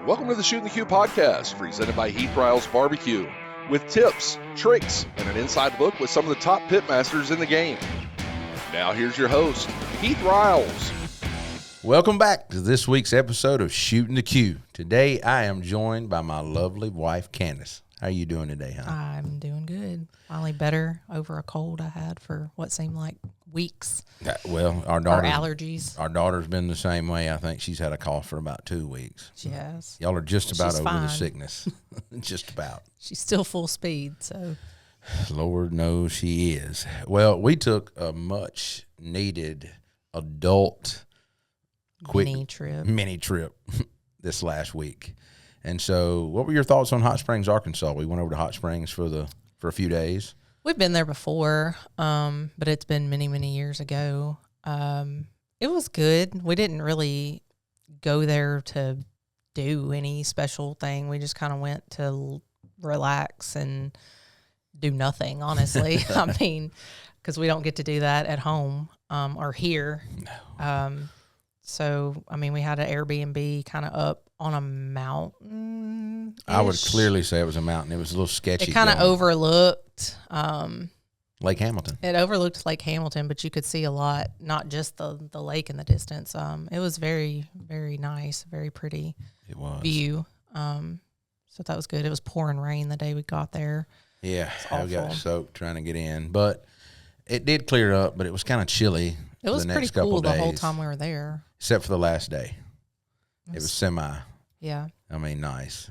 Welcome to the Shootin The Que podcast, presented by Heath Riles Barbecue, with tips, tricks, and an inside look with some of the top pitmasters in the game. Now here's your host, Heath Riles. Welcome back to this week's episode of Shootin The Que. Today I am joined by my lovely wife, Candace. How are you doing today, hon? I'm doing good. Finally better over a cold I had for what seemed like weeks. Well, Our allergies. Our daughter's been the same way. I think she's had a cough for about 2 weeks. She has. Y'all are just about She's over fine. the sickness. Just about. She's still full speed, so. Lord knows she is. Well, we took a much needed adult quick mini trip this last week. And so what were your thoughts on Hot Springs, Arkansas? We went over to Hot Springs for a few days. We've been there before, but it's been many, many years ago. It was good. We didn't really go there to do any special thing. We just kind of went to relax and do nothing, honestly. I mean, because we don't get to do that at home or here. No. So, I mean, we had an Airbnb kind of up on a mountain. I would clearly say it was a mountain. It was a little sketchy. It kind of overlooked Lake Hamilton. It overlooked Lake Hamilton, but you could see a lot, not just the lake in the distance. It was very, very nice, very pretty. It was. View. So that was good. It was pouring rain the day we got there. Yeah, I got soaked trying to get in, but it did clear up. But it was kind of chilly. It was the pretty next couple cool days, the whole time we were there. except for the last day. It was semi. Yeah. I mean, nice,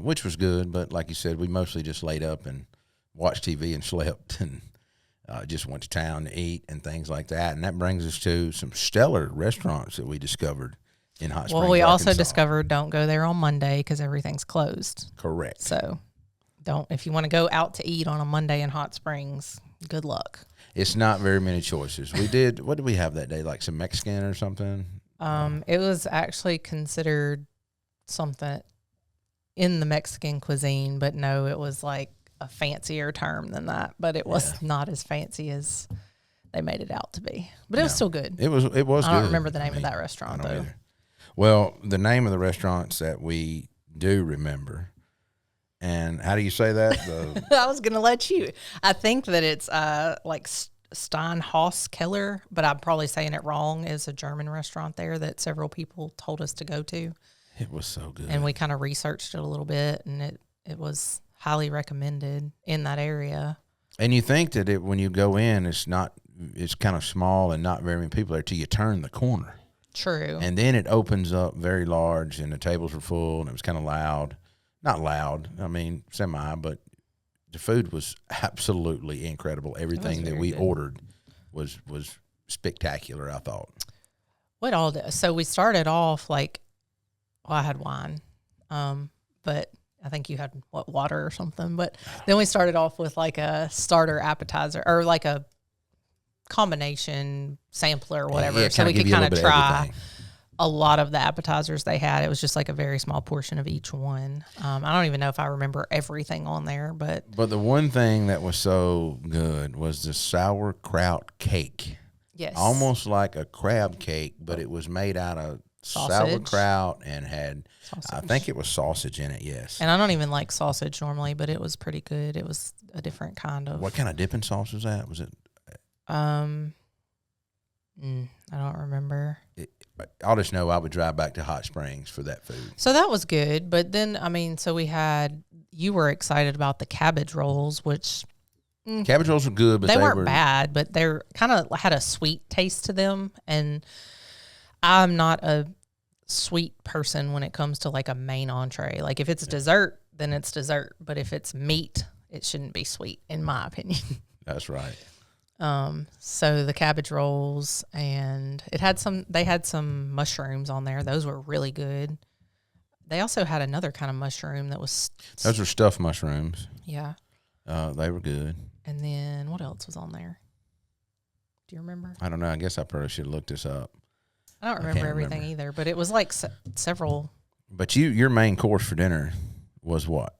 which was good. But like you said, we mostly just laid up and watched TV and slept, and just went to town to eat and things like that. And that brings us to some stellar restaurants that we discovered in Hot Springs, Well, we also Arkansas. discovered don't go there on Monday because everything's closed. Correct. So don't, if you want to go out to eat on a Monday in Hot Springs, good luck. It's not very many choices. We did, what did we have that day? Like some Mexican or something? It was actually considered something in the Mexican cuisine, but no, it was like a fancier term than that. But it was not as fancy as they made it out to be. But it was still good. It was good. I don't remember the name of that restaurant, though. Either. Well, the name of the restaurants that we do remember, and how do you say that? I was going to let you. I think that it's like Steinhaus Keller, but I'm probably saying it wrong, is a German restaurant there that several people told us to go to. It was so good. And we kind of researched it a little bit, and it was highly recommended in that area. And you think that when you go in, it's kind of small and not very many people there till you turn the corner. True. And then it opens up very large, and the tables were full, and it was kind of loud. Not loud, I mean, semi, but the food was absolutely incredible. Everything that we ordered was spectacular, I thought. What all did, so we started off like, well, I had wine, but I think you had water or something. But then we started off with like a starter appetizer or like a combination sampler or whatever, Yeah, so we could kind of try a lot of the appetizers they had. It was just like a very small portion of each one. I don't even know if I remember everything on there, but the one thing that was so good was the sauerkraut cake. yes, Almost like a crab cake, but it was made out of sauerkraut and had, I think it was sausage in it, yes. And I don't even like sausage normally, but it was pretty good. It was a different kind of. What kind of dipping sauce was that? Was it? I don't remember. I'll just know I would drive back to Hot Springs for that food. So that was good. But then, I mean, so you were excited about the cabbage rolls, which. Cabbage rolls were good, but they weren't bad, but they're kind of had a sweet taste to them. And I'm not a sweet person when it comes to like a main entree. Like if it's dessert, then it's dessert. But if it's meat, it shouldn't be sweet, in my opinion. That's right. So the cabbage rolls, and they had some mushrooms on there. Those were really good. They also had another kind of mushroom that was. Those were stuffed mushrooms. Yeah. They were good. And then what else was on there? Do you remember? I don't know. I guess I probably should have looked this up. I don't remember everything either, but it was like several. But your main course for dinner was what?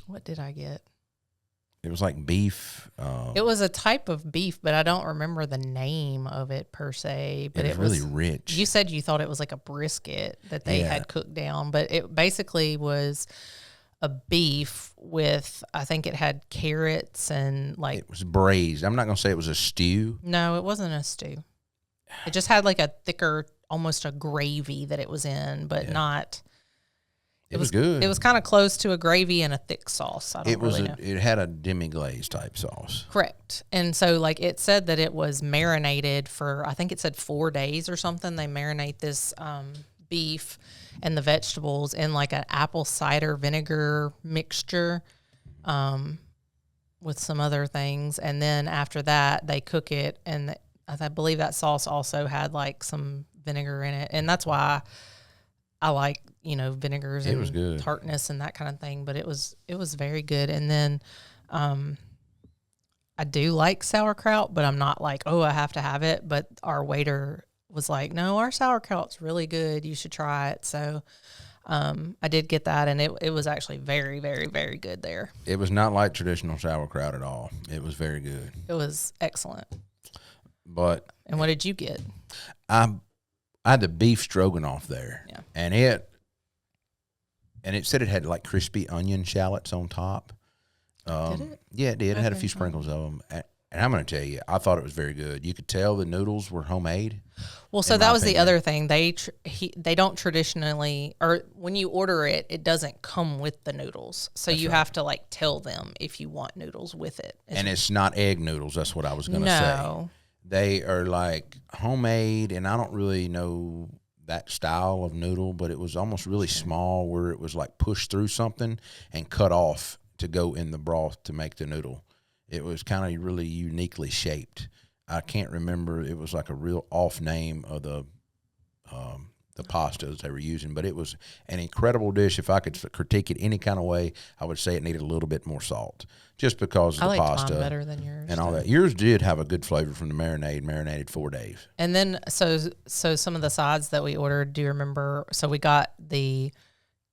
What did I get? It was like beef. It was a type of beef, but I don't remember the name of it per se. But it was really rich. You said you thought it was like a brisket that they had cooked down, but it basically was a beef with, I think it had carrots and like. It was braised. I'm not going to say it was a stew. No, it wasn't a stew. It just had like a thicker, almost a gravy that it was in, but not. It was good. It was kind of close to a gravy and a thick sauce. I don't really know. It had a demi-glaze type sauce. Correct. And so, like, it said that it was marinated for, I think it said 4 days or something. They marinate this beef and the vegetables in, like, an apple cider vinegar mixture with some other things. And then after that, they cook it. And I believe that sauce also had, like, some vinegar in it. And that's why I like, vinegars and good. tartness and that kind of thing, but it was very good. And then I do like sauerkraut, but I'm not like, oh, I have to have it. But our waiter was like, no, our sauerkraut's really good. You should try it. So I did get that, and it was actually very, very, very good there. It was not like traditional sauerkraut at all. It was very good. It was excellent. And what did you get? I had the beef stroganoff there. Yeah. And it said it had like crispy onion shallots on top. Did it? Yeah, it did. It had a few sprinkles of them. And I'm going to tell you, I thought it was very good. You could tell the noodles were homemade. Well, so that was the other thing. They don't traditionally, or when you order it, it doesn't come with the noodles. So you have to like tell them if you want noodles with it. And it's not egg noodles. That's what I was going to say. They are like homemade, and I don't really know that style of noodle, but it was almost really small, where it was like pushed through something and cut off to go in the broth to make the noodle. It was kind of really uniquely shaped. I can't remember. It was like a real off name of the pastas they were using, but it was an incredible dish. If I could critique it any kind of way, I would say it needed a little bit more salt, just because of the pasta. Mine better than yours and all that. Yours did have a good flavor from the marinated 4 days. And then so some of the sides that we ordered, do you remember? So we got the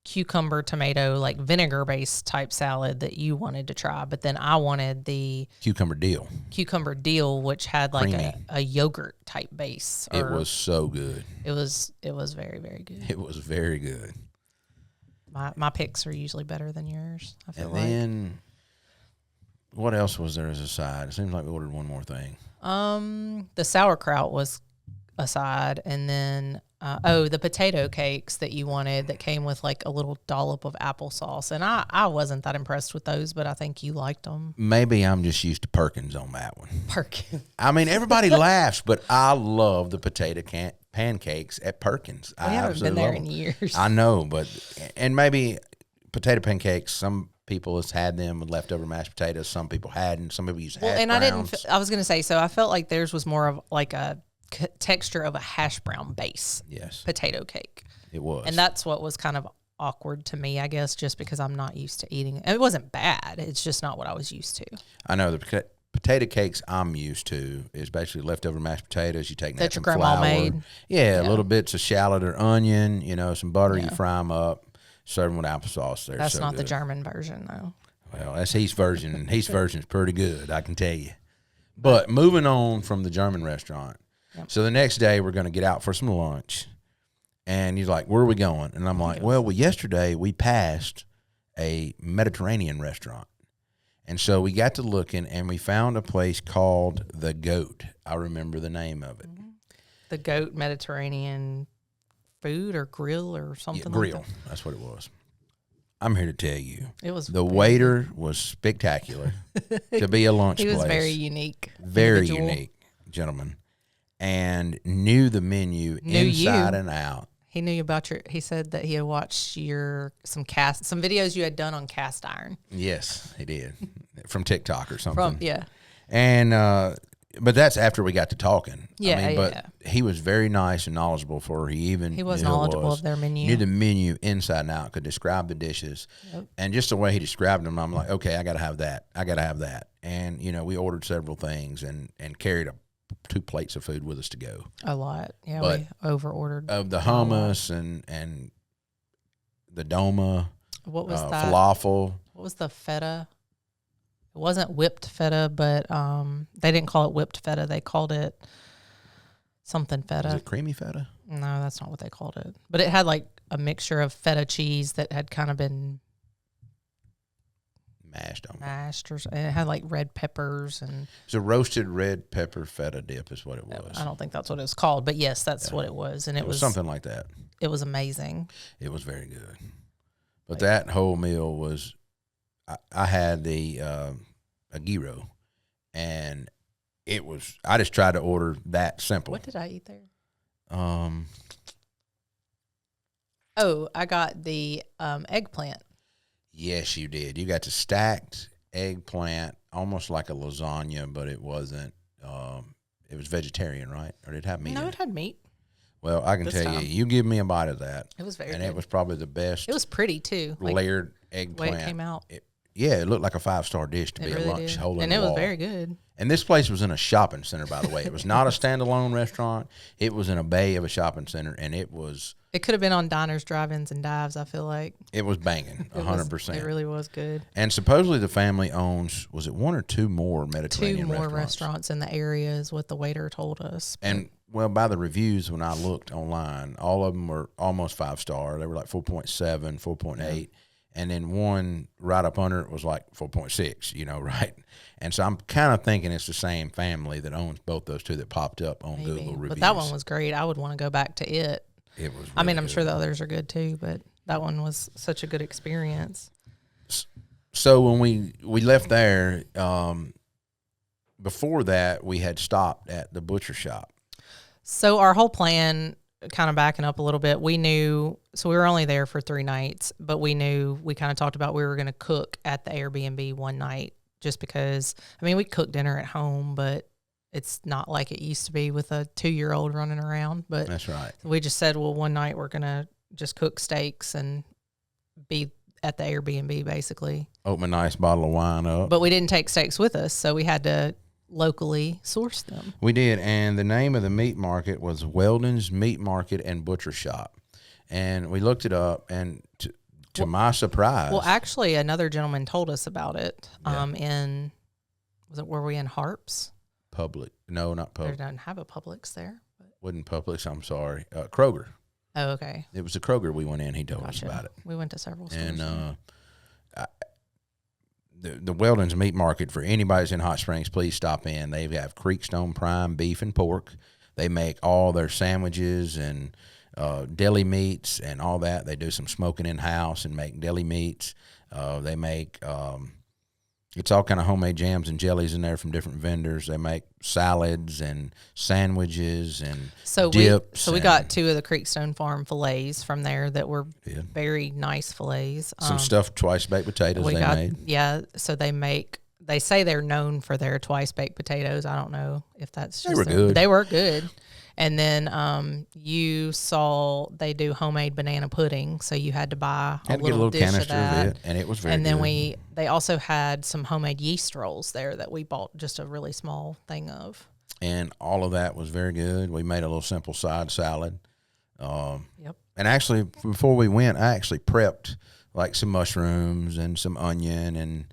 cucumber tomato like vinegar based type salad that you wanted to try, but then I wanted the cucumber deal, which had like a yogurt type base. It was so good. It was very, very good. It was very good. My picks are usually better than yours, I feel like. And then what else was there as a side? It seems like we ordered one more thing. The sauerkraut was a side, and then the potato cakes that you wanted that came with like a little dollop of applesauce. And I wasn't that impressed with those, but I think you liked them. Maybe I'm just used to Perkins on that one. Perkins. I mean, everybody laughs, but I love the potato pancakes at Perkins. I haven't been there in years. I know, and maybe potato pancakes, some people has had them with leftover mashed potatoes. Some people hadn't. Some people use hash browns. I was going to say, so I felt like theirs was more of like a texture of a hash brown base potato cake. It was. And that's what was kind of awkward to me, I guess, just because I'm not used to eating it. It wasn't bad. It's just not what I was used to. I know the potato cakes I'm used to is basically leftover mashed potatoes. You take that your grandma made. Yeah, little bits of shallot or onion, some butter. You fry them up, serve them with applesauce. That's not the German version, though. Well, that's Heath's version, and Heath's version is pretty good, I can tell you. But moving on from the German restaurant. Yep. So the next day we're going to get out for some lunch, and he's like, where are we going? And I'm like, well, yesterday we passed a Mediterranean restaurant. And so we got to looking, and we found a place called The Goat. I remember the name of it. Mm-hmm. The Goat Mediterranean food or grill or something grill. Like that. That's what it was. I'm here to tell you. It was the waiter was spectacular to be a lunch place. He was very unique. Very unique, gentleman. And knew the menu inside and out. He knew about he said that he had watched some videos you had done on cast iron. Yes, he did. From TikTok or something. Yeah. And, but that's after we got to talking. Yeah. But he was very nice and knowledgeable he was knowledgeable of their menu. Knew the menu inside and out, could describe the dishes. Yep. And just the way he described them, I'm like, okay, I got to have that. And, we ordered several things and carried 2 plates of food with us to go. A lot. Yeah, but we over-ordered. Of the hummus and the doma. What was that? Falafel. What was the feta? It wasn't whipped feta, but they didn't call it whipped feta. They called it something feta. Was it creamy feta? No, that's not what they called it. But it had like a mixture of feta cheese that had kind of been mashed, or it had like red peppers and. It's a roasted red pepper feta dip, is what it was. I don't think that's what it was called, but yes, that's what it was, and it was something like that. It was amazing. It was very good, but that whole meal was. I had the a gyro, and it was. I just tried to order that simple. What did I eat there? Oh, I got the eggplant. Yes, you did. You got the stacked eggplant, almost like a lasagna, but it wasn't. It was vegetarian, right? Or did it have meat? No, it had meat. Well, I can tell you give me a bite of that. It was very good. And it was probably the best. It was pretty, too. Layered eggplant. The way it came out. It looked like a 5-star dish to be really a lunch hole in the wall. And it was very good. And this place was in a shopping center, by the way. It was not a standalone restaurant. It was in a bay of a shopping center, and it was... It could have been on diners, drive-ins, and dives, I feel like. It was banging, 100%. It really was good. And supposedly the family owns, was it one or two more Mediterranean restaurants? 2 more restaurants in the area is what the waiter told us. And, well, by the reviews, when I looked online, all of them were almost 5-star. They were like 4.7, 4.8. Yeah. And then one right up under it was like 4.6, right? And so I'm kind of thinking it's the same family that owns both those two that popped up on Google reviews. But that one was great. I would want to go back to it. It was. Really I'm sure the others are good too, but that one was such a good experience. So when we left there, before that we had stopped at the butcher shop. So our whole plan, kind of backing up a little bit, we knew, so we were only there for 3 nights, but we kind of talked about we were going to cook at the Airbnb one night just because, we cook dinner at home, but it's not like it used to be with a 2-year-old running around. But that's right. We just said, well, one night we're going to just cook steaks and be at the Airbnb basically. Open a nice bottle of wine up. But we didn't take steaks with us, so we had to locally source them. We did, and the name of the meat market was Weldon's Meat Market and Butcher Shop. And we looked it up, and to my surprise... Well, actually, another gentleman told us about it were we in Harps? Public. No, not Publix. They don't have a Publix there. But. Wasn't Publix, I'm sorry. Kroger. Oh, okay. It was the Kroger we went in. He told us about it. We went to several stores. And the Weldon's Meat Market, for anybody that's in Hot Springs, please stop in. They have Creekstone Prime beef and pork. They make all their sandwiches and deli meats and all that. They do some smoking in-house and make deli meats. They make... it's all kind of homemade jams and jellies in there from different vendors. They make salads and sandwiches and dips. We got 2 of the Creekstone Farm fillets from there that were very nice fillets. Some stuffed twice-baked potatoes made. Yeah, so they say they're known for their twice-baked potatoes. I don't know if that's just... They were good. They were good. And then you saw they do homemade banana pudding, so you had to buy a little dish canister of that. Of it, and it was very good. And then they also had some homemade yeast rolls there that we bought just a really small thing of. And all of that was very good. We made a little simple side salad. Yep. And actually, before we went, I actually prepped like some mushrooms and some onion and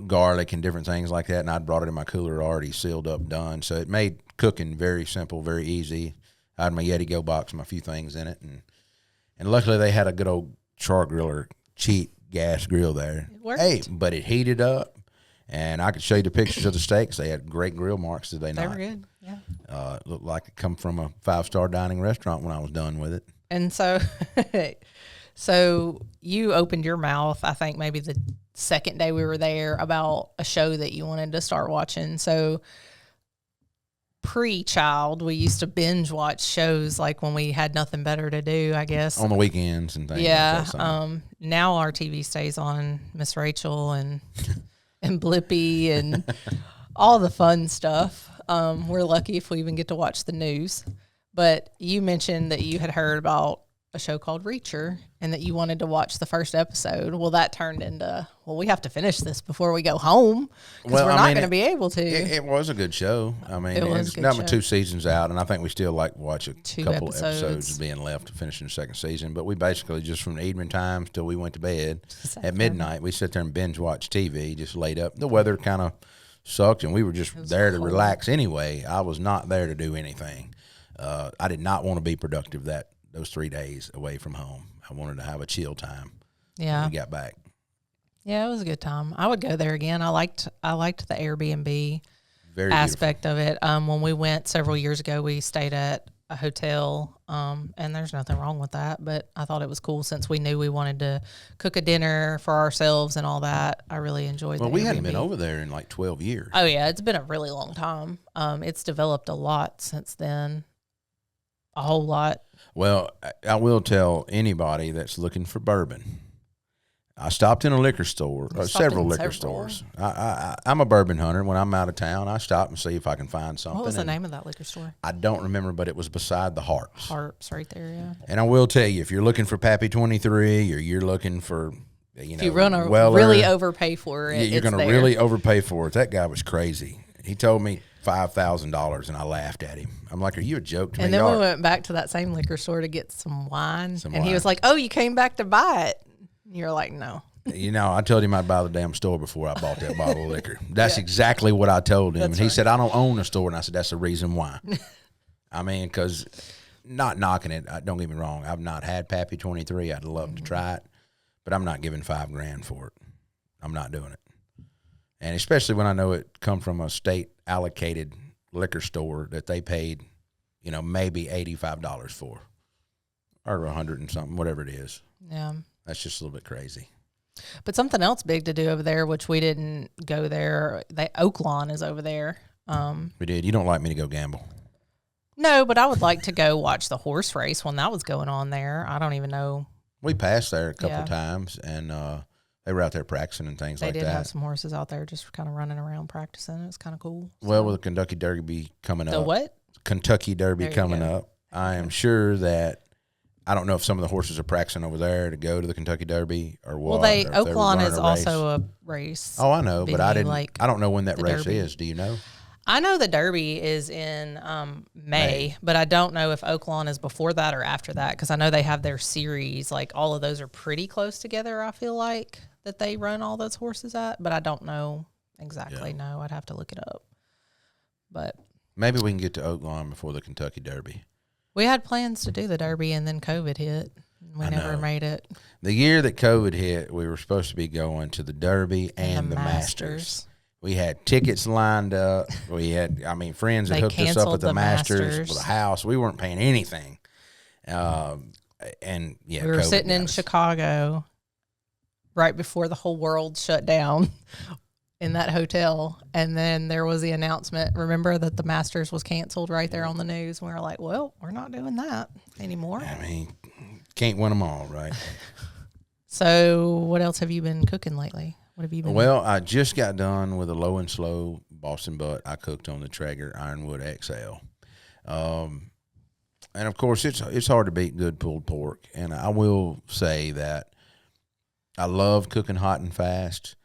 garlic and different things like that, and I'd brought it in my cooler already sealed up, done. So it made cooking very simple, very easy. I had my Yeti Go box and a few things in it, and luckily they had a good old char griller, cheap gas grill there. It worked. Hey, but it heated up, and I could show you the pictures of the steaks. They had great grill marks, did they not? They were good, yeah. It looked like it come from a 5-star dining restaurant when I was done with it. And so, so you opened your mouth, I think maybe the second day we were there, about a show that you wanted to start watching. So pre-child, we used to binge watch shows like when we had nothing better to do, I guess. On the weekends and things yeah, like that. Now our TV stays on Miss Rachel and Blippy and all the fun stuff. We're lucky if we even get to watch the news. But you mentioned that you had heard about a show called Reacher and that you wanted to watch the first episode. Well, that turned into, we have to finish this before we go home because we're not going to be able to. It was a good show. I mean, it's a not good show. 2 seasons out, and I think we still watch a couple episodes being left to finish in the second season. But we basically just from the evening times till we went to bed at midnight, we sit there and binge watch TV, just laid up. The weather kind of sucked, and we were just there to relax anyway. I was not there to do anything. I did not want to be productive those 3 days away from home. I wanted to have a chill time. Yeah, when we got back. Yeah, it was a good time. I would go there again. I liked the Airbnb Very aspect beautiful. of it. When we went several years ago, we stayed at a hotel, and there's nothing wrong with that. But I thought it was cool since we knew we wanted to cook a dinner for ourselves and all that. I really enjoyed. Well, the we Airbnb. hadn't been over there in 12 years. Oh yeah, it's been a really long time. It's developed a lot since then. A whole lot. Well, I will tell anybody that's looking for bourbon. I stopped in a liquor store, several liquor stores. I'm a bourbon hunter. When I'm out of town, I stop and see if I can find something. What was the name of that liquor store? I don't remember, but it was beside the Harps. Harps, right there, yeah. And I will tell you, if you're looking for Pappy 23 or you're looking for, if you run a Weller, really overpay for it, you're going to really overpay for it. That guy was crazy. He told me $5,000, and I laughed at him. I'm like, "Are you a joke to me?" And then we went back to that same liquor store to get some wine, and he was like, "Oh, you came back to buy it?" And you're like, "No." I told him I'd buy the damn store before I bought that bottle of liquor. That's exactly what I told him. And he said, "I don't own a store," and I said, "That's the reason why." I mean, because not knocking it. Don't get me wrong. I've not had Pappy 23. I'd love to try it, but I'm not giving $5,000 for it. I'm not doing it. And especially when I know it come from a state allocated liquor store that they paid, maybe $85 for, or $100 and something, whatever it is. Yeah, that's just a little bit crazy. But something else big to do over there, which we didn't go there. Oaklawn is over there. We did. You don't like me to go gamble? No, but I would like to go watch the horse race when that was going on there. I don't even know. We passed there a couple times, and they were out there practicing and things like that. They did have some horses out there just kind of running around practicing. It was kind of cool. Well, with the Kentucky Derby coming up. The what? Kentucky Derby coming up. I am sure that, I don't know if some of the horses are practicing over there to go to the Kentucky Derby or what. Well, Oaklawn is also a race. Oh, I know, but I don't know when that race Derby is. Do you know? I know the Derby is in May, but I don't know if Oaklawn is before that or after that, because I know they have their series. Like, all of those are pretty close together, I feel like, that they run all those horses at, but I don't know exactly. Yeah. No, I'd have to look it up. But maybe we can get to Oaklawn before the Kentucky Derby. We had plans to do the Derby, and then COVID hit. We never made it. The year that COVID hit, we were supposed to be going to the Derby and the Masters. We had tickets lined up. We had, friends that hooked us up at the Masters with a house. We weren't paying anything. We were sitting in Chicago right before the whole world shut down in that hotel. And then there was the announcement, remember, that the Masters was canceled right there on the news. And we were like, well, we're not doing that anymore. Can't win them all, right? So what else have you been cooking lately? What have you been Well, I just got done with a low and slow Boston butt I cooked on the Traeger Ironwood XL. And, of course, it's hard to beat good pulled pork. And I will say that I love cooking hot and fast,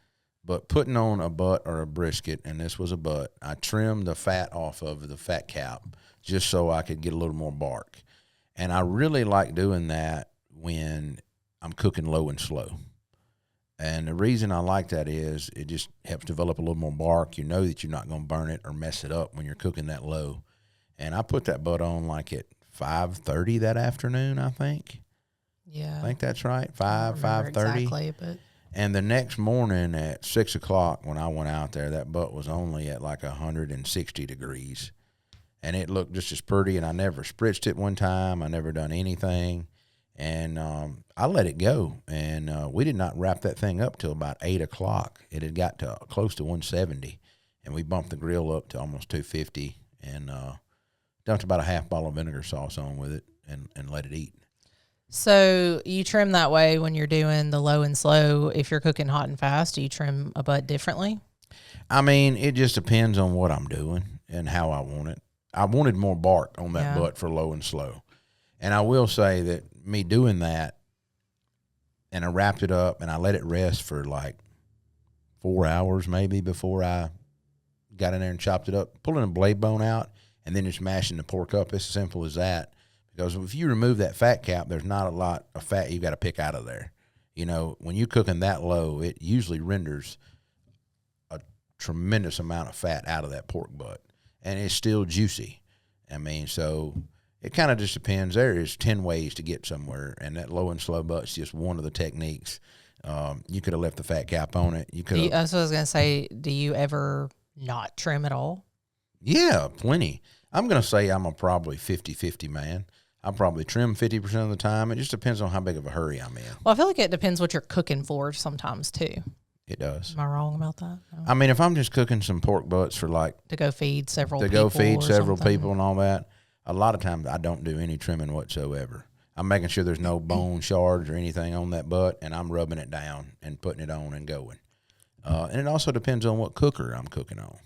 but putting on a butt or a brisket, and this was a butt, I trimmed the fat off of the fat cap just so I could get a little more bark. And I really like doing that when I'm cooking low and slow. And the reason I like that is it just helps develop a little more bark. You know that you're not going to burn it or mess it up when you're cooking that low. And I put that butt on like at 5:30 that afternoon, I think. Yeah. I think that's right, 5:30. Exactly, but. And the next morning at 6 o'clock when I went out there, that butt was only at like 160 degrees. And it looked just as pretty, and I never spritzed it one time. I never done anything. And I let it go, and we did not wrap that thing up till about 8 o'clock. It had got to close to 170, and we bumped the grill up to almost 250 and dumped about a half bottle of vinegar sauce on with it and let it eat. So you trim that way when you're doing the low and slow. If you're cooking hot and fast, do you trim a butt differently? It just depends on what I'm doing and how I want it. I wanted more bark on that butt for low and slow. And I will say that me doing that, and I wrapped it up and I let it rest for like 4 hours maybe before I got in there and chopped it up, pulling the blade bone out and then just mashing the pork up. It's as simple as that. Because if you remove that fat cap, there's not a lot of fat you got to pick out of there. You know, when you're cooking that low, it usually renders a tremendous amount of fat out of that pork butt, and it's still juicy. I mean, so it kind of just depends. There is 10 ways to get somewhere, and that low and slow butt's just one of the techniques. You could have left the fat cap on it. You could. That's what I was gonna say. Do you ever not trim at all? Yeah, plenty. I'm gonna say I'm a probably 50-50 man. I probably trim 50% of the time. It just depends on how big of a hurry I'm in. Well, I feel like it depends what you're cooking for sometimes, too. It does. Am I wrong about that? No. I mean, if I'm just cooking some pork butts for like... To go feed several people and all that, a lot of times I don't do any trimming whatsoever. I'm making sure there's no bone shards or anything on that butt, and I'm rubbing it down and putting it on and going. And it also depends on what cooker I'm cooking on.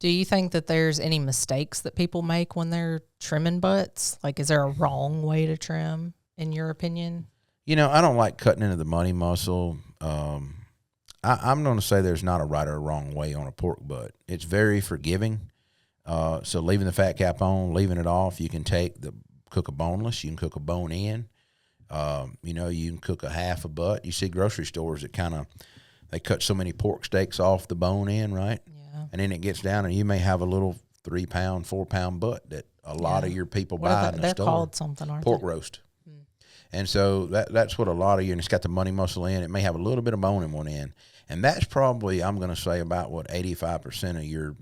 Do you think that there's any mistakes that people make when they're trimming butts? Like, is there a wrong way to trim, in your opinion? You know, I don't like cutting into the money muscle. I'm going to say there's not a right or a wrong way on a pork butt. It's very forgiving. So leaving the fat cap on, leaving it off, you can cook a boneless, you can cook a bone in. You know, you can cook a half a butt. You see grocery stores that they cut so many pork steaks off the bone in, right? Yeah. And then it gets down, and you may have a little 3-pound, 4-pound butt that a lot of your people buy in the store. They're called something, aren't they? Pork roast. And so that's what a lot of you, and it's got the money muscle in. It may have a little bit of bone in one end. And that's probably, I'm going to say, about what 85% of your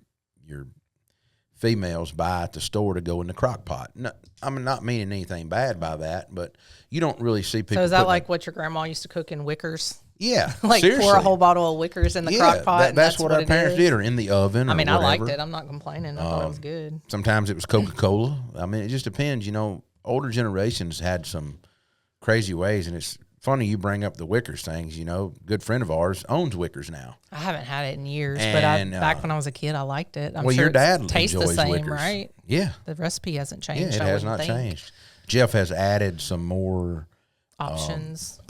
females buy at the store to go in the crock pot. No, I'm not meaning anything bad by that, but you don't really see people. So is that like what your grandma used to cook in Whickers? Yeah, like seriously. Pour a whole bottle of Whickers in the crock pot. That's what our parents did, or in the oven. I mean, or whatever. I liked it. I'm not complaining. I thought it was good. Sometimes it was Coca-Cola. I mean, it just depends. You know, older generations had some crazy ways, and it's funny you bring up the Whickers things. You know, a good friend of ours owns Whickers now. I haven't had it in years, but back when I was a kid, I liked it. I'm sure your dad tastes enjoys the same, Whickers. right? Yeah. The recipe hasn't changed. Yeah, it has not changed. Jeff has added some more options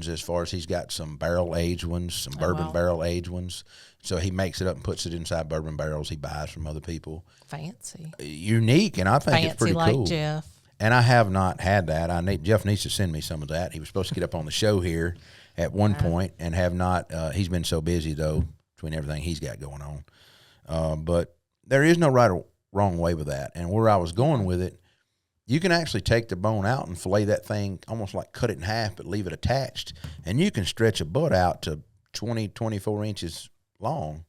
as far as he's got some barrel-aged ones, some bourbon barrel-aged ones. So he makes it up and puts it inside bourbon barrels he buys from other people. Fancy. Unique, and I think it's pretty like cool. Jeff. And I have not had that. Jeff needs to send me some of that. He was supposed to get up on the show here at one point and have not. He's been so busy, though, between everything he's got going on. But there is no right or wrong way with that. And where I was going with it, you can actually take the bone out and fillet that thing, almost like cut it in half, but leave it attached. And you can stretch a butt out to 20, 24 inches long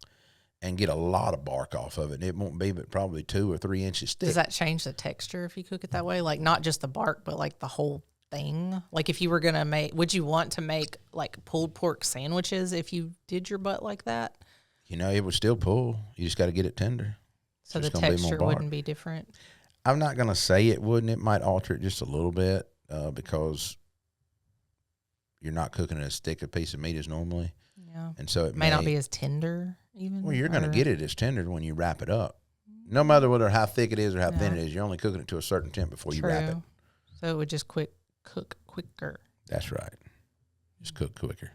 and get a lot of bark off of it. It won't be but probably 2 or 3 inches thick. Does that change the texture if you cook it that way? Like not just the bark, but like the whole thing? Like if you were going to would you want to make like pulled pork sandwiches if you did your butt like that? You know, it would still pull. You just got to get it tender. So the texture wouldn't be different? I'm not going to say it wouldn't. It might alter it just a little bit because you're not cooking as thick a piece of meat as normally. Yeah. And so it may not be as tender even. Well, you're going to get it as tender when you wrap it up. No matter whether how thick it is or how thin it is, you're only cooking it to a certain temp before you wrap it. So it would just cook quicker. That's right. Just cook quicker.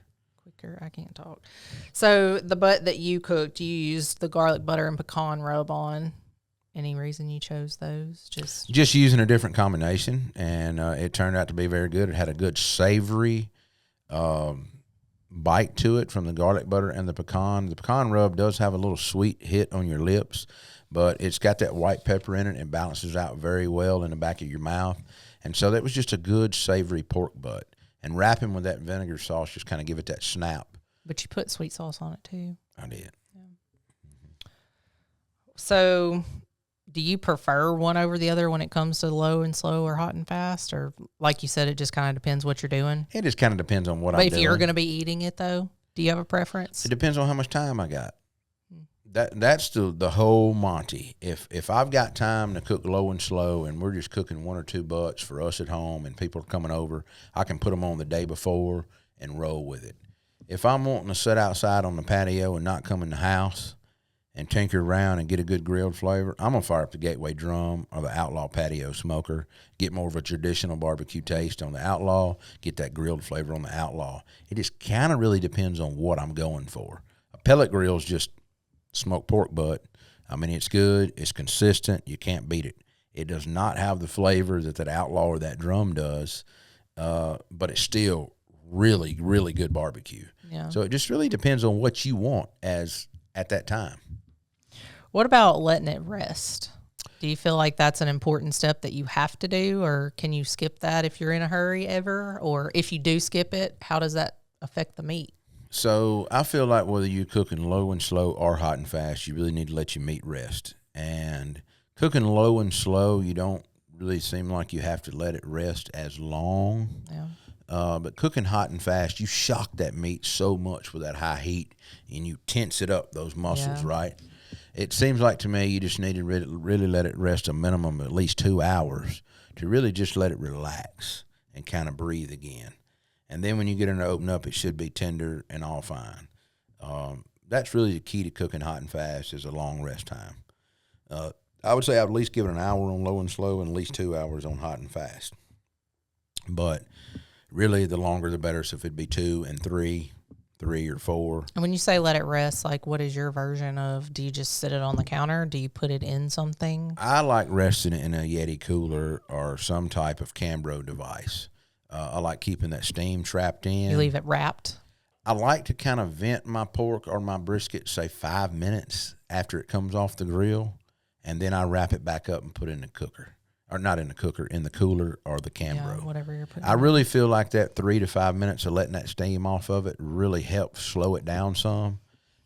I can't talk. So the butt that you cooked, you used the garlic butter and pecan rub on. Any reason you chose those? Just using a different combination, and it turned out to be very good. It had a good savory bite to it from the garlic butter and the pecan. The pecan rub does have a little sweet hit on your lips, but it's got that white pepper in it and balances out very well in the back of your mouth. And so that was just a good savory pork butt. And wrapping with that vinegar sauce just kind of give it that snap. But you put sweet sauce on it too. I did. Yeah. So do you prefer one over the other when it comes to low and slow or hot and fast? Or like you said, it just kind of depends what you're doing? It just kind of depends on what I'm doing. But if you're going to be eating it, though, do you have a preference? It depends on how much time I got. That's the whole Monty. If I've got time to cook low and slow and we're just cooking 1 or 2 butts for us at home and people are coming over, I can put them on the day before and roll with it. If I'm wanting to sit outside on the patio and not come in the house and tinker around and get a good grilled flavor, I'm going to fire up the Gateway Drum or the Outlaw Patio Smoker, get more of a traditional barbecue taste on the Outlaw, get that grilled flavor on the Outlaw. It just kind of really depends on what I'm going for. A pellet grill is just smoked pork butt. I mean, it's good, it's consistent, you can't beat it. It does not have the flavor that Outlaw or that Drum does, but it's still really, really good barbecue. Yeah. So it just really depends on what you want at that time. What about letting it rest? Do you feel like that's an important step that you have to do, or can you skip that if you're in a hurry ever? Or if you do skip it, how does that affect the meat? So I feel like whether you're cooking low and slow or hot and fast, you really need to let your meat rest. And cooking low and slow, you don't really seem like you have to let it rest as long. Yeah. But cooking hot and fast, you shock that meat so much with that high heat, and you tense it up, those muscles, right? It seems like to me you just need to really let it rest a minimum of at least 2 hours to really just let it relax and kind of breathe again. And then when you get it to open up, it should be tender and all fine. That's really the key to cooking hot and fast is a long rest time. I would say I'd at least give it an hour on low and slow and at least 2 hours on hot and fast. But really, the longer the better. So if it'd be 2 and 3 or 4. And when you say let it rest, like what is your version of, do you just sit it on the counter? Do you put it in something? I like resting it in a Yeti cooler or some type of Cambro device. I like keeping that steam trapped in. You leave it wrapped? I like to kind of vent my pork or my brisket, say 5 minutes after it comes off the grill, and then I wrap it back up and put it in the cooker. Or not in the cooker, in the cooler or the Cambro. Yeah, whatever you're putting. I really feel like that 3 to 5 minutes of letting that steam off of it really helps slow it down some.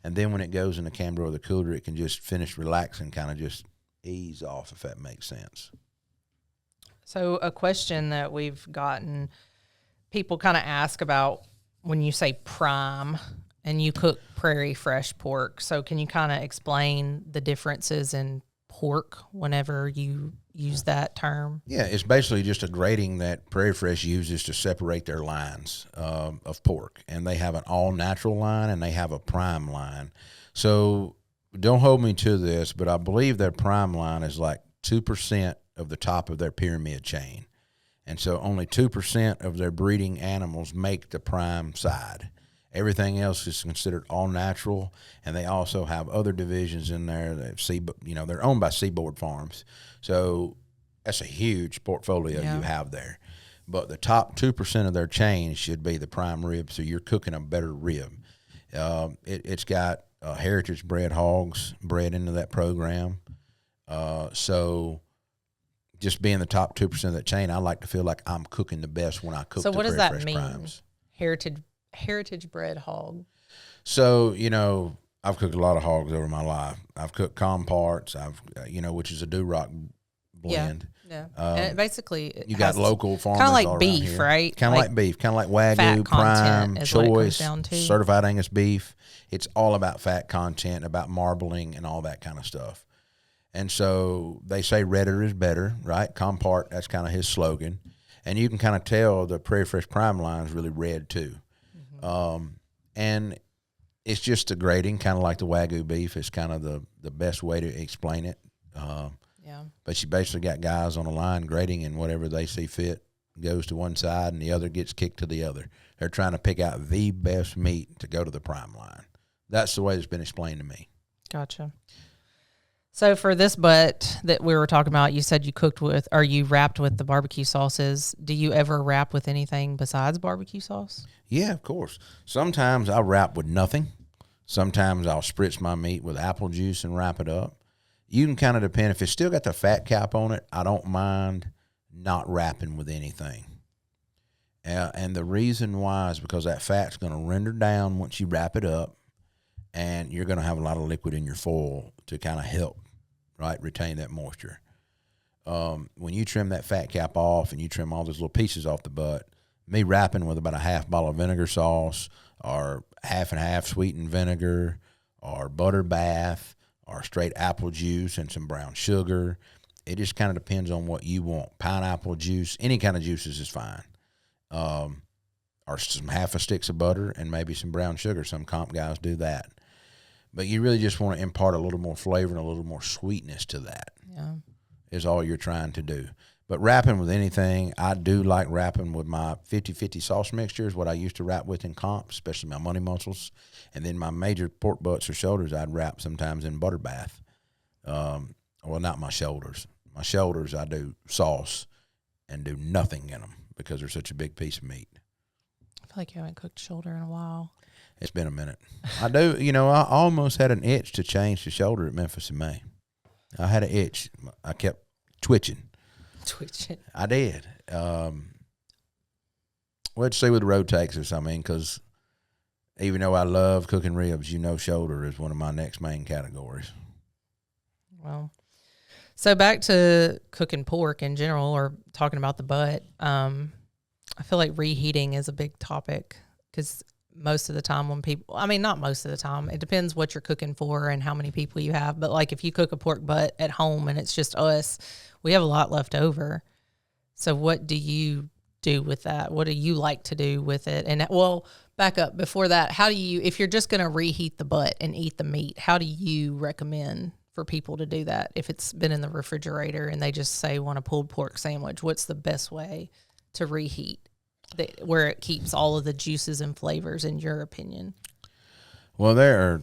And then when it goes in the Cambro or the cooler, it can just finish relaxing, kind of just ease off, if that makes sense. So a question that we've gotten, people kind of ask about when you say prime and you cook Prairie fresh pork. So can you kind of explain the differences in pork whenever you use that term? Yeah, it's basically just a grating that Prairie Fresh uses to separate their lines of pork. And they have an all-natural line and they have a prime line. So don't hold me to this, but I believe their prime line is like 2% of the top of their pyramid chain. And so only 2% of their breeding animals make the prime side. Everything else is considered all natural, and they also have other divisions in there that they're owned by Seaboard Farms. So that's a huge portfolio you have there. But the top 2% of their chain should be the prime rib, so you're cooking a better rib. It's got heritage bred hogs bred into that program. So just being the top 2% of that chain, I like to feel like I'm cooking the best when I cook. So the what does Prairie that Fresh mean? Primes. Heritage bred hog. So, I've cooked a lot of hogs over my life. I've cooked comparts, which is a do-rock blend. Yeah. And it basically, You got local farmers kind of all like around beef, here. right? Kind of like beef, kind of like fat Wagyu, content prime, is what it comes choice, down to. certified Angus beef. It's all about fat content, about marbling and all that kind of stuff. And so they say redder is better, right? Compart, that's kind of his slogan. And you can kind of tell the Prairie Fresh Prime line is really red too. And it's just a grating, kind of like the Wagyu beef. It's kind of the best way to explain it. But you basically got guys on the line grating, and whatever they see fit goes to one side and the other gets kicked to the other. They're trying to pick out the best meat to go to the prime line. That's the way it's been explained to me. Gotcha. So for this butt that we were talking about, you said you cooked with, or you wrapped with the barbecue sauces. Do you ever wrap with anything besides barbecue sauce? Yeah, of course. Sometimes I'll wrap with nothing. Sometimes I'll spritz my meat with apple juice and wrap it up. You can kind of depend. If it's still got the fat cap on it, I don't mind not wrapping with anything. And the reason why is because that fat's going to render down once you wrap it up, and you're going to have a lot of liquid in your foil to kind of help, right, retain that moisture. When you trim that fat cap off and you trim all those little pieces off the butt, me wrapping with about a half bottle of vinegar sauce or half and half sweetened vinegar or butter bath or straight apple juice and some brown sugar, it just kind of depends on what you want. Pineapple juice, any kind of juices is fine. Or some half a sticks of butter and maybe some brown sugar. Some comp guys do that. But you really just want to impart a little more flavor and a little more sweetness to that. Yeah. Is all you're trying to do. But wrapping with anything, I do like wrapping with my 50-50 sauce mixture is what I used to wrap with in comp, especially my money mussels. And then my major pork butts or shoulders, I'd wrap sometimes in butter bath. Well, not my shoulders. My shoulders, I do sauce and do nothing in them because they're such a big piece of meat. I feel like you haven't cooked shoulder in a while. It's been a minute. I do, I almost had an itch to change the shoulder at Memphis in May. I had an itch. I kept twitching. I did. Let's see where the road takes us. I mean, because even though I love cooking ribs, shoulder is one of my next main categories. Well, so back to cooking pork in general, or talking about the butt. I feel like reheating is a big topic because most of the time when people, not most of the time, it depends what you're cooking for and how many people you have. But like if you cook a pork butt at home and it's just us, we have a lot left over. So what do you do with that? What do you like to do with it? And well, back up before that, how do you, if you're just going to reheat the butt and eat the meat, how do you recommend for people to do that? If it's been in the refrigerator and they just say want a pulled pork sandwich, what's the best way to reheat where it keeps all of the juices and flavors, in your opinion? Well, there are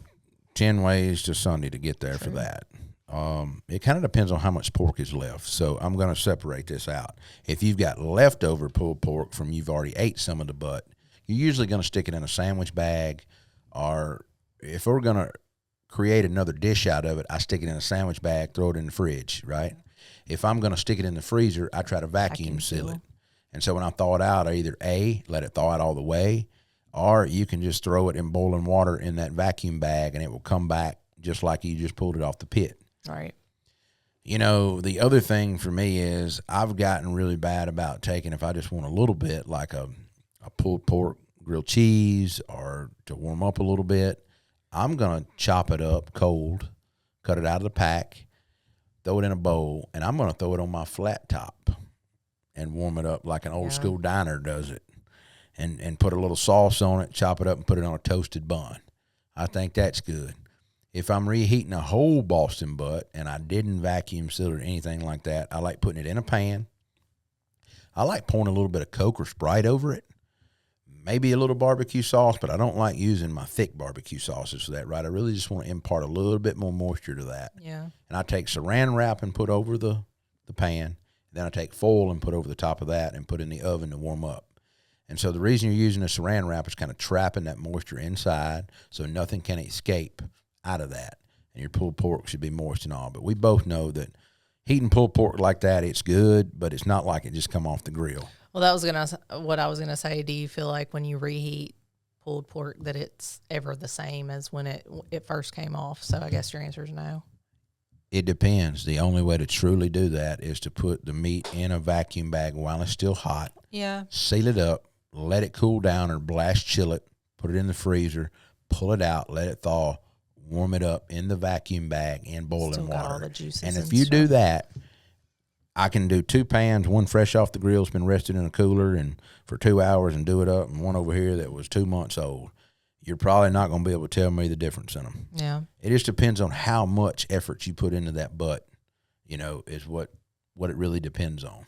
10 ways to Sunday to get there for that. It kind of depends on how much pork is left. So I'm going to separate this out. If you've got leftover pulled pork from you've already ate some of the butt, you're usually going to stick it in a sandwich bag, or if we're going to create another dish out of it, I stick it in a sandwich bag, throw it in the fridge, right? If I'm going to stick it in the freezer, I try to vacuum seal it. And so when I thaw it out, I either A, let it thaw out all the way, or you can just throw it in boiling water in that vacuum bag and it will come back just like you just pulled it off the pit. Right. The other thing for me is I've gotten really bad about taking, if I just want a little bit, like a pulled pork, grilled cheese, or to warm up a little bit, I'm going to chop it up cold, cut it out of the pack, throw it in a bowl, and I'm going to throw it on my flat top and warm it up like an old school diner does it, and put a little sauce on it, chop it up, and put it on a toasted bun. I think that's good. If I'm reheating a whole Boston butt and I didn't vacuum seal it or anything like that, I like putting it in a pan. I like pouring a little bit of Coke or Sprite over it, maybe a little barbecue sauce, but I don't like using my thick barbecue sauces for that, right? I really just want to impart a little bit more moisture to that. Yeah. And I take saran wrap and put over the pan. Then I take foil and put over the top of that and put in the oven to warm up. And so the reason you're using the saran wrap is kind of trapping that moisture inside so nothing can escape out of that. And your pulled pork should be moist and all. But we both know that heating pulled pork like that, it's good, but it's not like it just come off the grill. Well, that was what I was gonna say. Do you feel like when you reheat pulled pork that it's ever the same as when it first came off? So I guess your answer is no. It depends. The only way to truly do that is to put the meat in a vacuum bag while it's still hot. Yeah. Seal it up, let it cool down or blast chill it, put it in the freezer, pull it out, let it thaw, warm it up in the vacuum bag in boiling Still got all water. the juices And if and you stuff. do that, I can do 2 pans, one fresh off the grill, it's been rested in a cooler and for 2 hours, and do it up, and one over here that was 2 months old. You're probably not going to be able to tell me the difference in them. Yeah. It just depends on how much effort you put into that butt, is what it really depends on.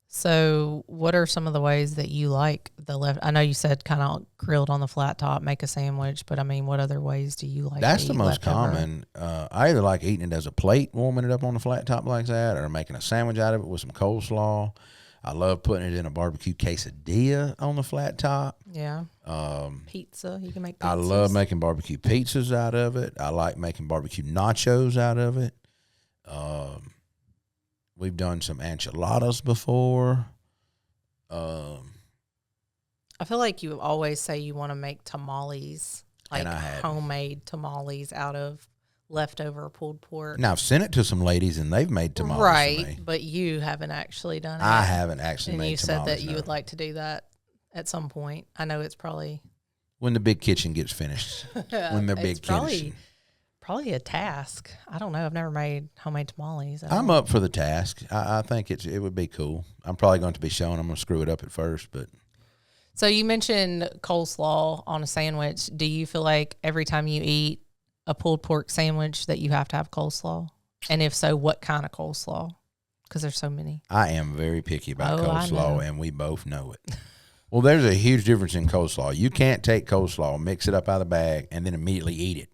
So what are some of the ways that you like the left? I know you said kind of grilled on the flat top, make a sandwich, but what other ways do you like That's to the eat most leftover? common. I either like eating it as a plate, warming it up on the flat top like that, or making a sandwich out of it with some coleslaw. I love putting it in a barbecue quesadilla on the flat top. Yeah. Pizza. You can make pizzas. I love making barbecue pizzas out of it. I like making barbecue nachos out of it. We've done some enchiladas before. I feel like you always say you want to make tamales, like homemade tamales out of leftover pulled pork. Now, I've sent it to some ladies, and they've made tamales right, for me. but you haven't actually done it. I haven't actually made tamales. And you said that you would like to do that at some point. I know it's probably... when the big kitchen gets finished. When the big kitchen. Probably a task. I don't know. I've never made homemade tamales. I'm up for the task. I think it would be cool. I'm probably going to be showing. I'm going to screw it up at first, but... So you mentioned coleslaw on a sandwich. Do you feel like every time you eat a pulled pork sandwich that you have to have coleslaw? And if so, what kind of coleslaw? Because there's so many. I am very picky about coleslaw, and we both know it. Well, there's a huge difference in coleslaw. You can't take coleslaw, mix it up out of the bag, and then immediately eat it.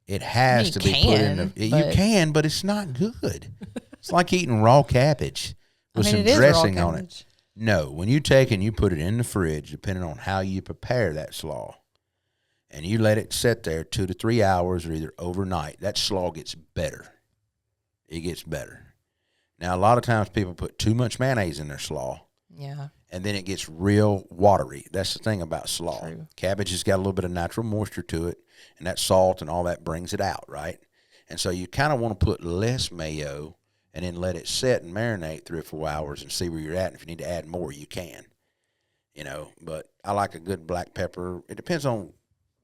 It has to be put in the... You can, but it's not good. It's like eating raw cabbage with some dressing on it. No, when you take and you put it in the fridge, depending on how you prepare that slaw, and you let it sit there 2 to 3 hours or either overnight, that slaw gets better. It gets better. Now, a lot of times people put too much mayonnaise in their slaw. Yeah. And then it gets real watery. That's the thing about slaw. True. Cabbage has got a little bit of natural moisture to it, and that salt and all that brings it out, right? And so you kind of want to put less mayo and then let it sit and marinate 3 or 4 hours and see where you're at. And if you need to add more, you can. You know, but I like a good black pepper. It depends on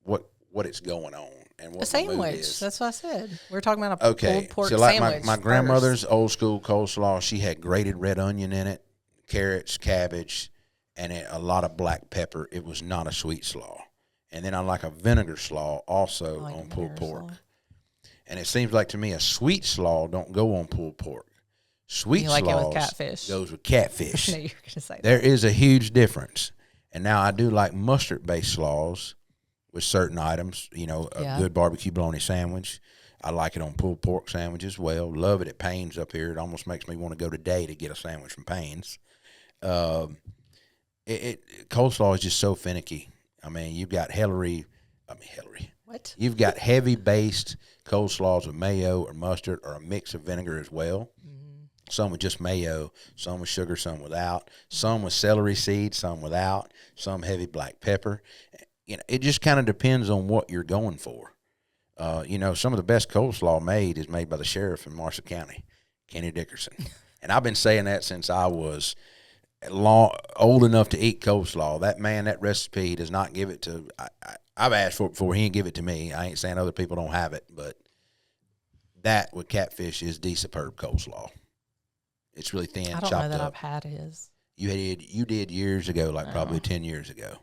what it's going on and what the mood is. That's what I said. We're talking about a pulled pork so like sandwich. my grandmother's old school coleslaw, she had grated red onion in it, carrots, cabbage, and a lot of black pepper. It was not a sweet slaw. And then I like a vinegar slaw also on pulled pork. And it seems like to me a sweet slaw don't go on pulled pork. Sweet slaws it with catfish. Goes with catfish. I knew you were going to say that. There is a huge difference. And now I do like mustard-based slaws with certain items. You know, a good barbecue bologna sandwich. I like it on pulled pork sandwiches. Well, love it at Payne's up here. It almost makes me want to go today to get a sandwich from Payne's. Coleslaw is just so finicky. I mean, you've got Hillary. What? You've got heavy-based coleslaws with mayo or mustard or a mix of vinegar as well. Mm-hmm. Some with just mayo, some with sugar, some without. Some with celery seeds, some without. Some heavy black pepper. You know, it just kind of depends on what you're going for. You know, some of the best coleslaw made is made by the sheriff in Marshall County, Kenny Dickerson. And I've been saying that since I was old enough to eat coleslaw. That man, that recipe, he does not give it to I've asked for it before. He didn't give it to me. I ain't saying other people don't have it, but that with catfish is the superb coleslaw. It's really thin, chopped up. I don't know that I've had his. You did years ago, like probably 10 years ago.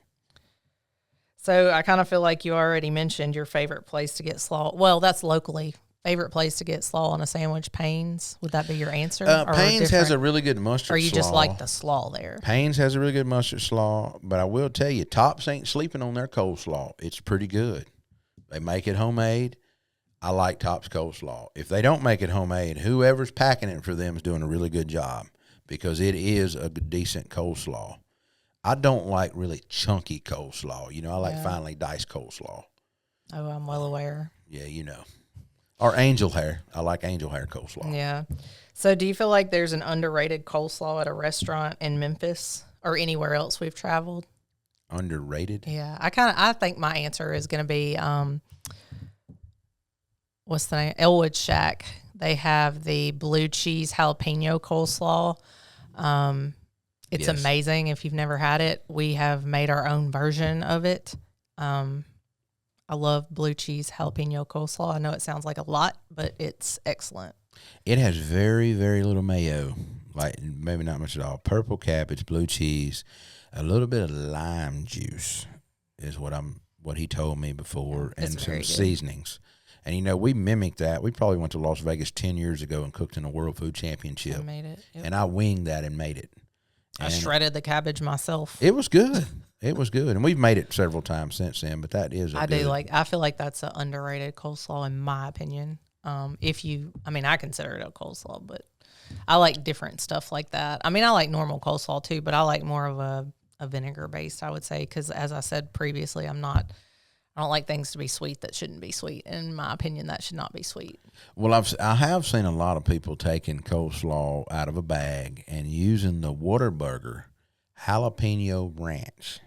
So I kind of feel like you already mentioned your favorite place to get slaw. Well, that's locally. Favorite place to get slaw on a sandwich, Payne's? Would that be your answer? Payne's has a really good mustard slaw. Or you just like the slaw there? Payne's has a really good mustard slaw, but I will tell you, Tops ain't sleeping on their coleslaw. It's pretty good. They make it homemade. I like Tops coleslaw. If they don't make it homemade, whoever's packing it for them is doing a really good job because it is a decent coleslaw. I don't like really chunky coleslaw. You know, I like finely diced coleslaw. Oh, I'm well aware. Yeah, you know. Or angel hair. I like angel hair coleslaw. Yeah. So do you feel like there's an underrated coleslaw at a restaurant in Memphis or anywhere else we've traveled? Underrated? Yeah. I think my answer is going to be, what's the name? Elwood Shack. They have the blue cheese jalapeno coleslaw. It's amazing. If you've never had it, we have made our own version of it. I love blue cheese jalapeno coleslaw. I know it sounds like a lot, but it's excellent. It has very, very little mayo, like maybe not much at all. Purple cabbage, blue cheese, a little bit of lime juice is what he told me before, and some seasonings. And, you know, we mimicked that. We probably went to Las Vegas 10 years ago and cooked in a World Food Championship. I made it. Yep. And I winged that and made it. I shredded the cabbage myself. It was good. It was good. And we've made it several times since then, but that is I feel like that's an underrated coleslaw in my opinion. I consider it a coleslaw, but I like different stuff like that. I mean, I like normal coleslaw too, but I like more of a vinegar based, I would say, because as I said previously, I don't like things to be sweet that shouldn't be sweet. In my opinion, that should not be sweet. Well, I have seen a lot of people taking coleslaw out of a bag and using the Whataburger jalapeno ranch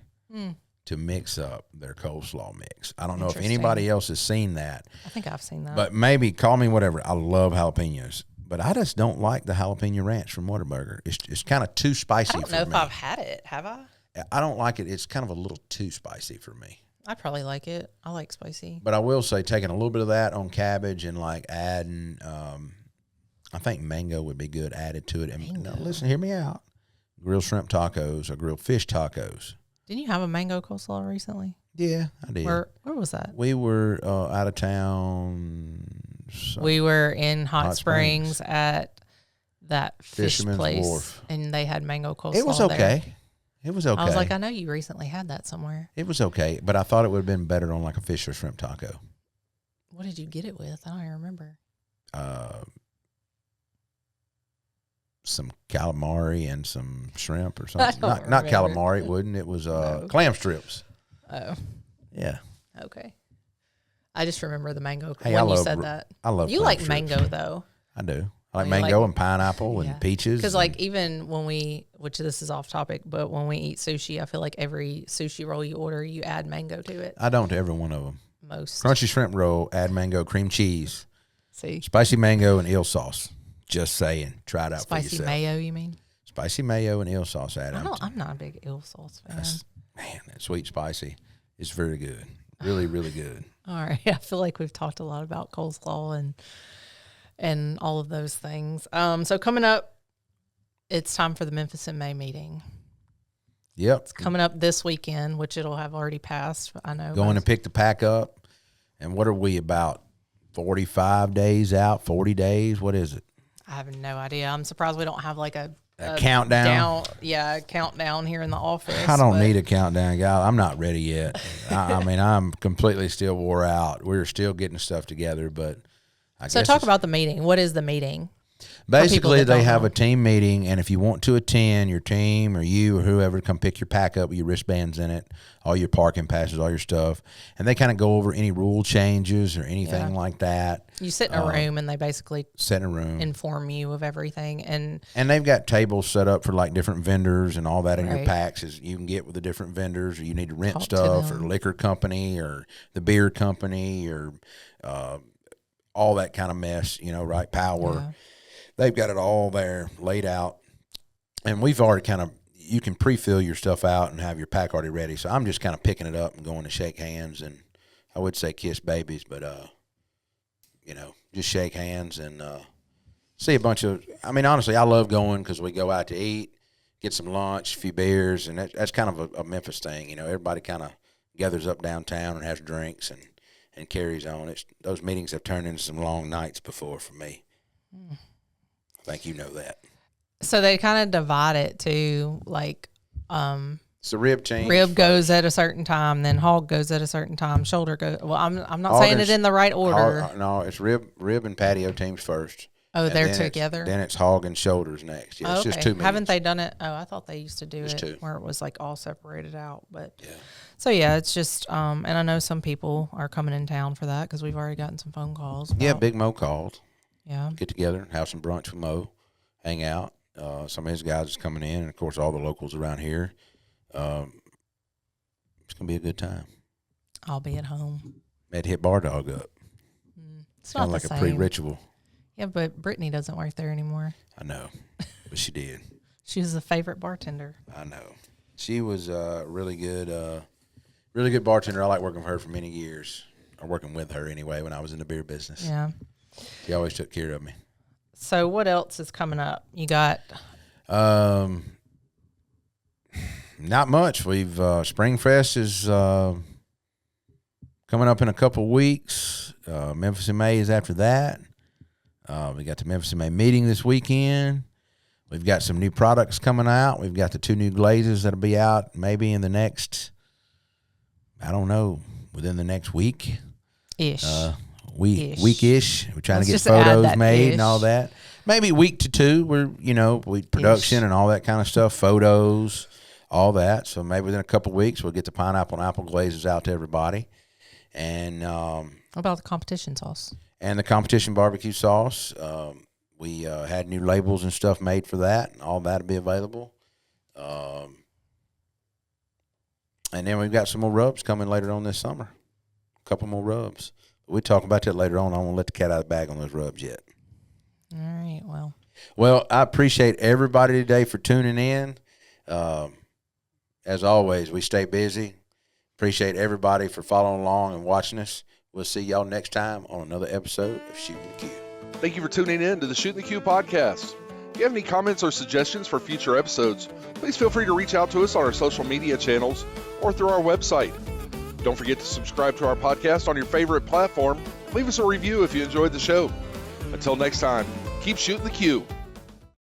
to mix up their coleslaw mix. I don't know if anybody else has seen that. I think I've seen that. But maybe call me whatever. I love jalapenos. But I just don't like the jalapeno ranch from Whataburger. It's kind of too spicy for me. I don't know if I've had it. Have I? I don't like it. It's kind of a little too spicy for me. I probably like it. I like spicy. But I will say taking a little bit of that on cabbage and like adding, I think mango would be good added to it. And now, listen, hear me out. Grilled shrimp tacos or grilled fish tacos. Didn't you have a mango coleslaw recently? Yeah, I did. Where was that? We were out of town. We were in Hot Springs at that fish Fisherman's place, Wharf. and they had mango coleslaw. It was okay. There. It was okay. I was like, I know you recently had that somewhere. It was okay, but I thought it would have been better on like a fish or shrimp taco. What did you get it with? I don't even remember. Some calamari and some shrimp or something. Not remember. calamari, it wouldn't. It was clam strips. Oh. Yeah. Okay. I just remember the mango Hey, when you said that. I love You clam like strips. mango, though. I do. I like You mango like- and pineapple and peaches. Because, like, even when which this is off topic, but when we eat sushi, I feel like every sushi roll you order, you add mango to it. I don't to every one of them. Most. Crunchy shrimp roll, add mango, cream cheese, See? spicy mango, and eel sauce. Just saying. Try it out for Spicy yourself. mayo, you mean? Spicy mayo and eel sauce add on. I'm not a big eel sauce fan. Man, that sweet spicy is very good. Really, really good. All right. I feel like we've talked a lot about coleslaw and all of those things. So coming up, it's time for the Memphis In May meeting. Yep. It's coming up this weekend, which it'll have already passed. I know. Going to pick the pack up. And what are we, about 45 days out, 40 days? What is it? I have no idea. I'm surprised we don't have like a countdown? A countdown here in the office. I don't need a countdown, guy. I'm not ready yet. I mean, I'm completely still wore out. We're still getting stuff together, but I So guess talk about the meeting. What is the meeting? basically, that they don't have know. a team meeting, and if you want to attend, your team or you or whoever, come pick your pack up with your wristbands in it, all your parking passes, all your stuff, and they kind of go over any rule changes or anything like that. You sit in a room and they basically Sit in a room. inform you of everything. And And they've got tables set up for like different vendors and all that in your Right. packs is you can get with the different vendors, or you need to rent Talk to stuff, or them. liquor company, or the beer company, or all that kind of mess, right? Power. Yeah. They've got it all there laid out. And we've already you can pre-fill your stuff out and have your pack already ready. So I'm just kind of picking it up and going to shake hands, and I would say kiss babies, but, just shake hands and see a bunch of, honestly, I love going because we go out to eat, get some lunch, a few beers, and that's kind of a Memphis thing. Everybody kind of gathers up downtown and has drinks and carries on. Those meetings have turned into some long nights before for me. I think you know that. so they kind of divide it to like It's the rib team. rib goes at a certain time, then hog goes at a certain time, shoulder goes. Well, I'm not Hog saying is- it in the right order. No, it's rib and patio teams first. Oh, And they're then together. Then it's hog and shoulders next. Yeah, Oh, it's okay. just 2 meetings. Haven't they done it? Oh, I thought they used to do Just it 2. where it was like all separated out. But Yeah. so yeah, it's just and I know some people are coming in town for that because we've already gotten some phone calls. Yeah, about- Big Mo called. Yeah. Get together, have some brunch with Mo, hang out. Some of his guys is coming in, and of course all the locals around here. It's gonna be a good time. I'll be at home. Had to hit Bar Dog up. It's Kind not of the like a same. pre-ritual. Yeah, but Brittany doesn't work there anymore. I know, but she did. She was a favorite bartender. I know. She was really good bartender. I like working with her for many years, or working with her anyway when I was in the beer business. Yeah. She always took care of me. So what else is coming up? You got Not much. We've Springfest is coming up in a couple weeks. Memphis in May is after that. We got the Memphis in May meeting this weekend. We've got some new products coming out. We've got the 2 new glazes that'll be out maybe in the next, I don't know, within the next week. ish. Ish. Weekish. We're trying Let's to get just add photos that made ish. and all that. Maybe week to 2. We production Ish. and all that kind of stuff, photos, all that. So maybe within a couple of weeks we'll get the pineapple and apple glazes out to everybody, and What about the competition sauce? the competition barbecue sauce. We had new labels and stuff made for that, and all that'll be available. And then we've got some more rubs coming later on this summer. A couple more rubs. We'll talk about that later on. I won't let the cat out of the bag on those rubs yet. All right. Well, I appreciate everybody today for tuning in. As always, we stay busy. Appreciate everybody for following along and watching us. We'll see y'all next time on another episode of Shootin The Que. Thank you for tuning in to the Shootin The Que podcast. If you have any comments or suggestions for future episodes, please feel free to reach out to us on our social media channels or through our website. Don't forget to subscribe to our podcast on your favorite platform. Leave us a review if you enjoyed the show. Until next time, keep shooting the Que.